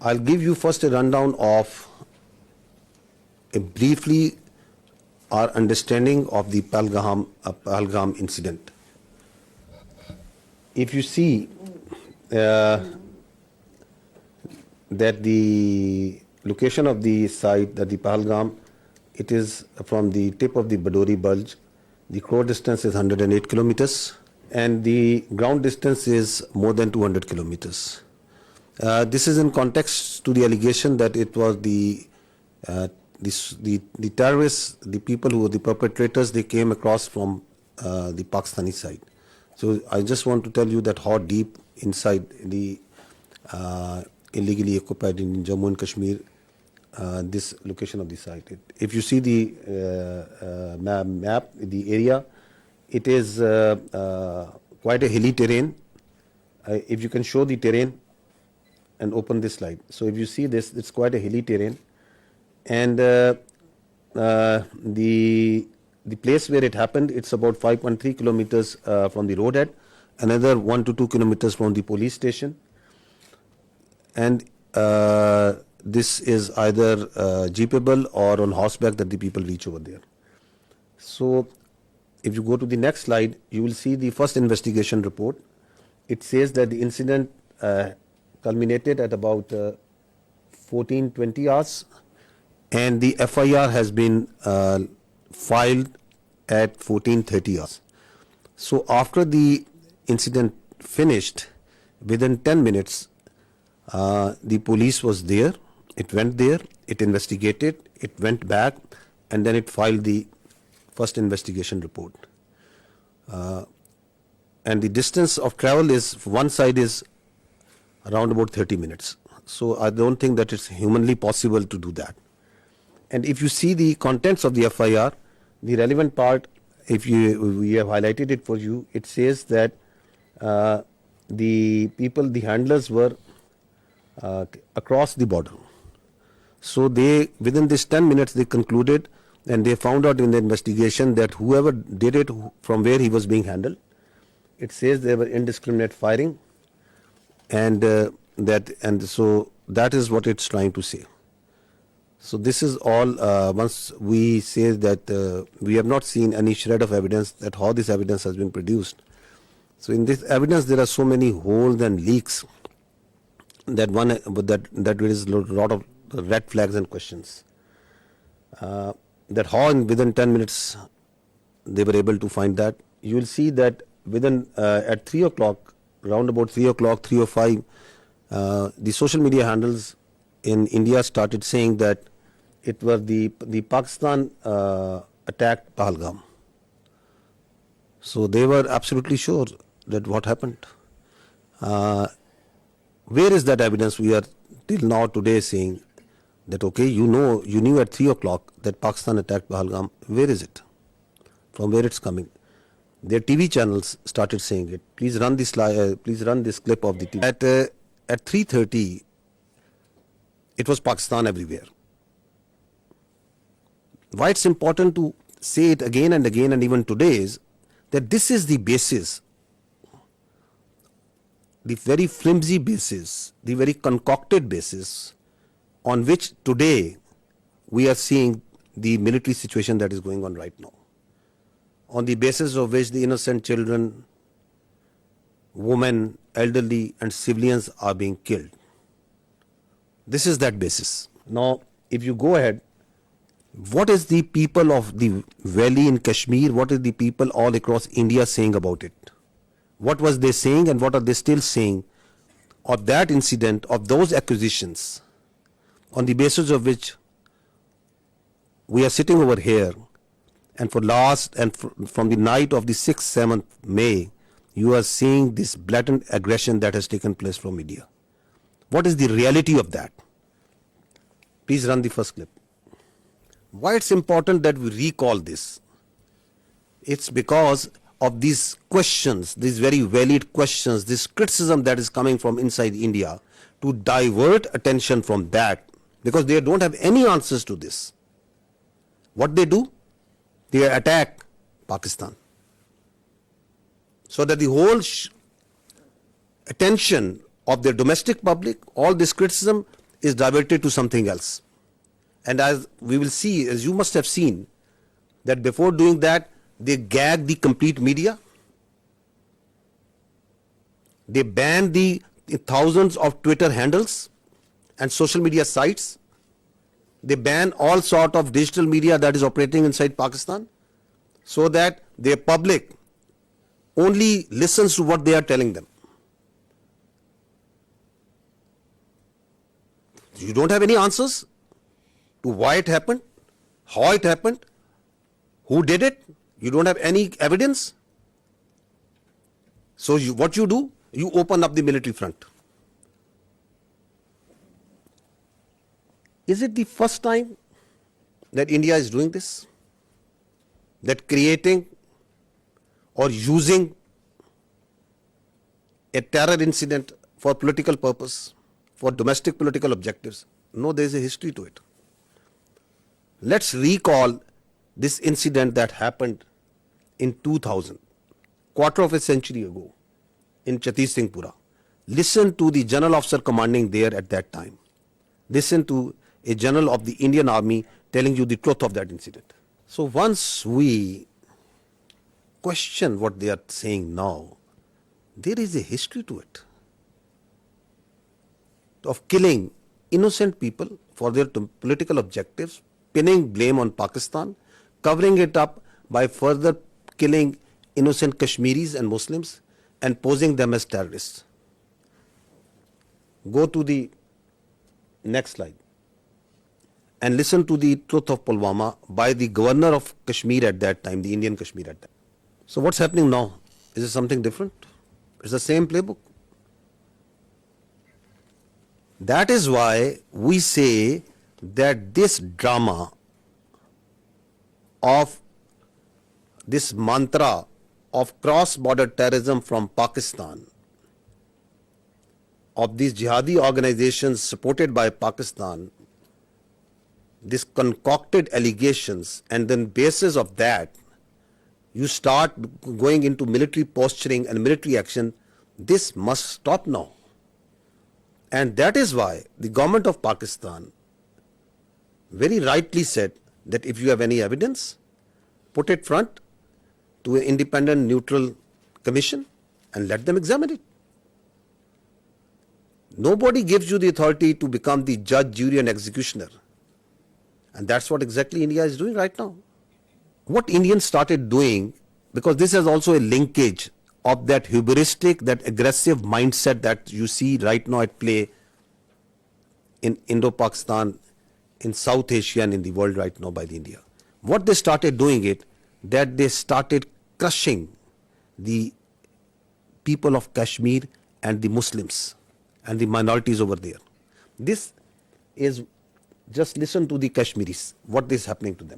I'll give you first a rundown of briefly our understanding of the Pahalgam incident. If you see that the location of the site, that the Pahalgam, it is from the tip of the Badori Bulge. The crow distance is 108 kilometers and the ground distance is more than 200 kilometers. This is in context to the allegation that it was the terrorists, the people who were the perpetrators, they came across from the Pakistani side. So I just want to tell you that how deep inside the illegally occupied in Jammu and Kashmir this location of the site. If you see the map, the area, it is quite a hilly terrain. If you can show the terrain and open this slide. So if you see this, it's quite a hilly terrain, and the place where it happened, it's about 5.3 kilometers from the roadhead, another 1 to 2 kilometers from the police station, and this is either jeepable or on horseback that the people reach over there. So if you go to the next slide, you will see the first investigation report. It says that the incident culminated at about 14:20 hours, and the FIR has been filed at 14:30 hours. So after the incident finished, within 10 minutes, the police was there. It went there, it investigated, it went back, and then it filed the first investigation report. And the distance of travel is, one side is around about 30 minutes. So I don't think that it's humanly possible to do that. And if you see the contents of the FIR, the relevant part, we have highlighted it for you, it says that the people, the handlers were across the border. So they, within this 10 minutes, they concluded, and they found out in the investigation that whoever did it, from where he was being handled, it says there were indiscriminate firing, and so that is what it's trying to say. So this is all. Once we say that we have not seen any shred of evidence that how this evidence has been produced. So in this evidence there are so many holes and leaks that there is a lot of red flags and questions. That how within 10 minutes they were able to find that. You will see that within at 3 o'clock, around about 3 o'clock, 3:05, the social media handles in India started saying that it was the Pakistan attacked Pahalgam. So they were absolutely sure that what happened. Where is that evidence? We are till now today saying that okay, you knew at 3 o'clock that Pakistan attacked Pahalgam. Where is it? From where it's coming? Their TV channels started saying it. Please run this clip of the TV. At 3:30, it was Pakistan everywhere. Why it's important to say it again and again, and even today, is that this is the basis, the very flimsy basis, the very concocted basis on which today we are seeing the military situation that is going on right now, on the basis of which the innocent children, women, elderly and civilians are being killed. This is that basis. Now, if you go ahead, what is the people of the valley in Kashmir, what is the people all across India saying about it? What was they saying and what are they still saying of that incident, of those accusations, on the basis of which we are sitting over here, and from the night of the 6th, 7th May, you are seeing this blatant aggression that has taken place from India. What is the reality of that? Please run the first clip. Why it's important that we recall this? It's because of these questions, these very valid questions, this criticism that is coming from inside India, to divert attention from that, because they don't have any answers to this. What they do? They attack Pakistan. So that the whole attention of the domestic public, all this criticism is diverted to something else. And as we will see, as you must have seen, that before doing that, they gag the complete media. They ban the thousands of Twitter handles and social media sites. They ban all sort of digital media that is operating inside Pakistan, so that their public only listens to what they are telling them. You don't have any answers to why it happened, how it happened, who did it. You don't have any evidence. So what you do, you open up the military front. Is it the first time that India is doing this? That creating or using a terror incident for political purpose, for domestic political objectives? No, there is a history to it. Let's recall this incident that happened in 2000, quarter of a century ago, in Chatti Singhpura. Listen to the general officer commanding there at that time. Listen to a general of the Indian Army telling you the truth of that incident. So once we question what they are saying now, there is a history to it of killing innocent people for their political objectives, pinning blame on Pakistan, covering it up by further killing innocent Kashmiris and Muslims and posing them as terrorists. Go to the next slide and listen to the truth of Pulwama by the governor of Kashmir at that time, the Indian Kashmir at that time. So what's happening now? Is it something different? It's the same playbook. That is why we say that this drama of this mantra of cross-border terrorism from Pakistan, of these jihadi organizations supported by Pakistan, this concocted allegations, and then basis of that, you start going into military posturing and military action. This must stop now. And that is why the government of Pakistan very rightly said that if you have any evidence, put it front to an independent, neutral commission and let them examine it. Nobody gives you the authority to become the judge, jury and executioner. And that's what exactly India is doing right now. What Indians started doing, because this has also a linkage of that hubristic, that aggressive mindset that you see right now at play in Indo-Pakistan, in South Asia and in the world right now by the India. What they started doing it, that they started crushing the people of Kashmir and the Muslims and the minorities over there. This is, just listen to the Kashmiris, what is happening to them.